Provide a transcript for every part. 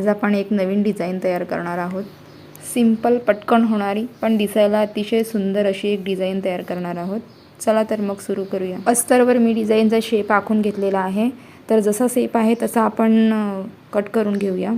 आज आपण एक नवीन डिझाईन तयार करणार आहोत। सिंपल पटकन होणारी पण दिसायला अतिशय सुंदर अशी एक डिझाईन तयार करणार आहोत। चला तर मग सुरू करूया। अस्तरवर मी डिझाईनचा शेप आखून घेतलेला आहे, तर जसा शेप आहे तसा आपण कट करून घेऊया।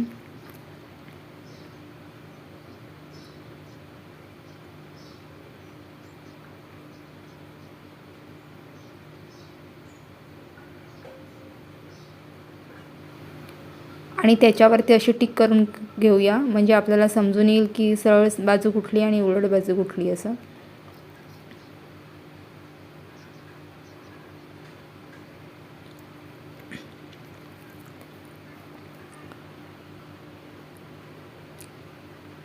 आणि त्याच्यावरती अशी टिक करून घेऊया, म्हणजे आपल्याला समजून येईल की सरळ बाजू कुठली आणि उलट बाजू कुठली असं।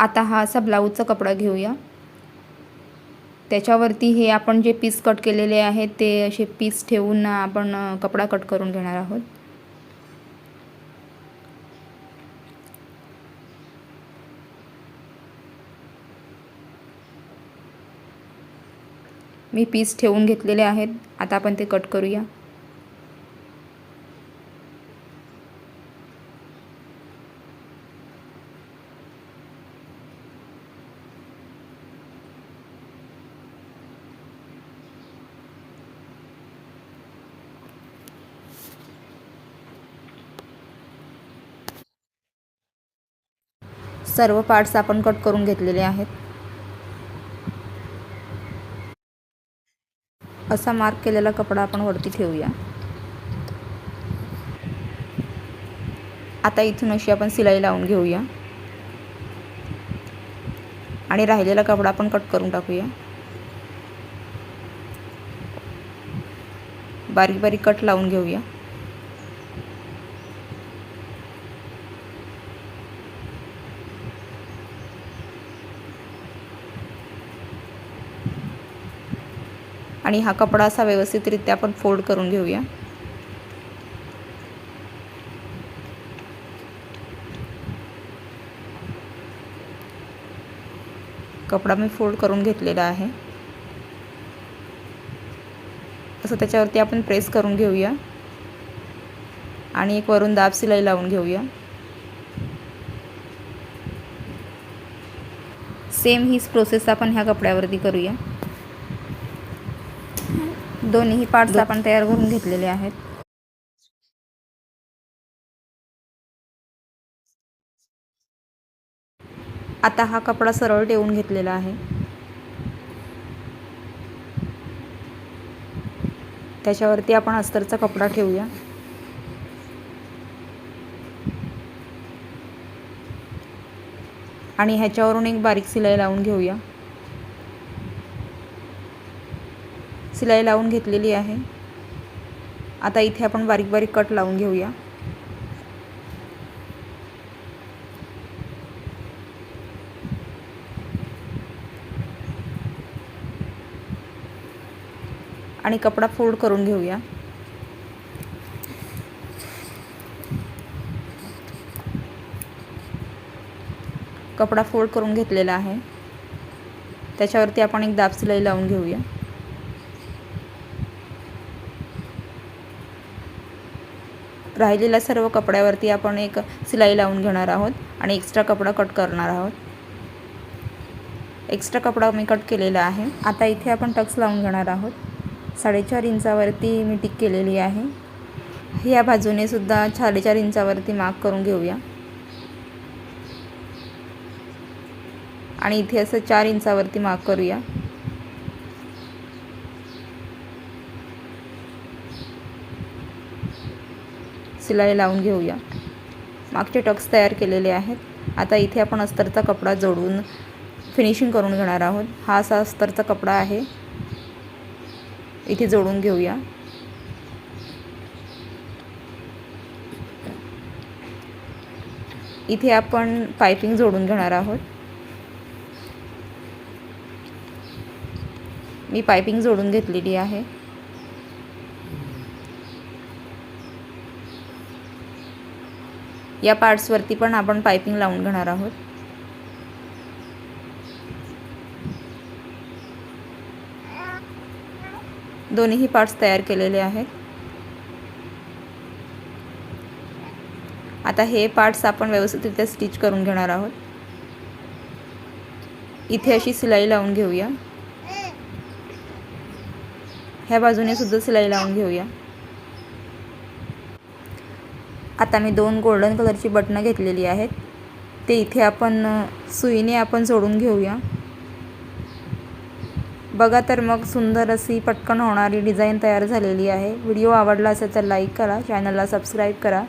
आता हा असा ब्लाऊजचा कपडा घेऊया, त्याच्यावरती हे आपण जे पीस कट केलेले आहेत ते असे पीस ठेवून आपण कपडा कट करून घेणार आहोत। मी पीस ठेवून घेतलेले आहेत, आता आपण ते कट करूया। सर्व पार्ट्स आपण कट करून घेतलेले आहेत। असा मार्क केलेला कपडा आपण वरती ठेवूया। आता इथून अशी आपण शिलाई लावून घेऊया आणि राहिलेला कपडा आपण कट करून टाकूया। बारीक बारीक कट लावून घेऊया। आणि हा कपडा असा व्यवस्थितरित्या आपण फोल्ड करून घेऊया। कपडा मी फोल्ड करून घेतलेला आहे। असं त्याच्यावरती आपण प्रेस करून घेऊया आणि एक वरून दाब शिलाई लावून घेऊया। सेम हीच प्रोसेस आपण ह्या कपड्यावरती करूया। दोन्ही पार्ट्स आपण तयार करून घेतलेले आहेत। आता हा कपडा सरळ ठेवून घेतलेला आहे, त्याच्यावरती आपण अस्तरचा कपडा ठेवूया। आणि ह्याच्यावरून एक बारीक शिलाई लावून घेऊया। शिलाई लावून घेतलेली आहे। आता इथे आपण बारीक बारीक कट लावून घेऊया। आणि कपडा फोल्ड करून घेऊया। कपडा फोल्ड करून घेतलेला आहे, त्याच्यावरती आपण एक दाब शिलाई लावून घेऊया। राहिलेल्या सर्व कपड्यावरती आपण एक शिलाई लावून घेणार आहोत आणि एक्स्ट्रा कपडा कट करणार आहोत। एक्स्ट्रा कपडा मी कट केलेला आहे। आता इथे आपण टक्स लावून घेणार आहोत। 4.5 इंचावरती मी टिक केलेली आहे। ह्या बाजूने सुद्धा 4.5 इंचावरती मार्क करून घेऊया आणि इथे असं 4 इंचावरती मार्क करूया। शिलाई लावून घेऊया। मागचे टक्स तयार केलेले आहेत। आता इथे आपण अस्तरचा कपडा जोडून फिनिशिंग करून घेणार आहोत। हा असा अस्तरचा कपडा आहे, इथे जोडून घेऊया। इथे आपण पाइपिंग जोडून घेणार आहोत। मी पाइपिंग जोडून घेतलेली आहे। या पार्ट्सवरती पण आपण पाइपिंग लावून घेणार आहोत। दोन्ही पार्ट्स तयार केलेले आहेत। आता हे पार्ट्स आपण व्यवस्थितरित्या स्टिच करून घेणार आहोत. इथे अशी शिलाई लावून घेऊया. ह्या बाजूने सुद्धा शिलाई लावून घेऊया. आता मी 2 गोल्डन कलरची बटणं घेतलेली आहेत. ते इथे आपण सुईने आपण जोडून घेऊया. बघा तर मग सुंदर अशी पटकन होणारी डिझाईन तयार झालेली आहे. व्हिडिओ आवडला असेल तर लाईक करा, चॅनलला सबस्क्राईब करा.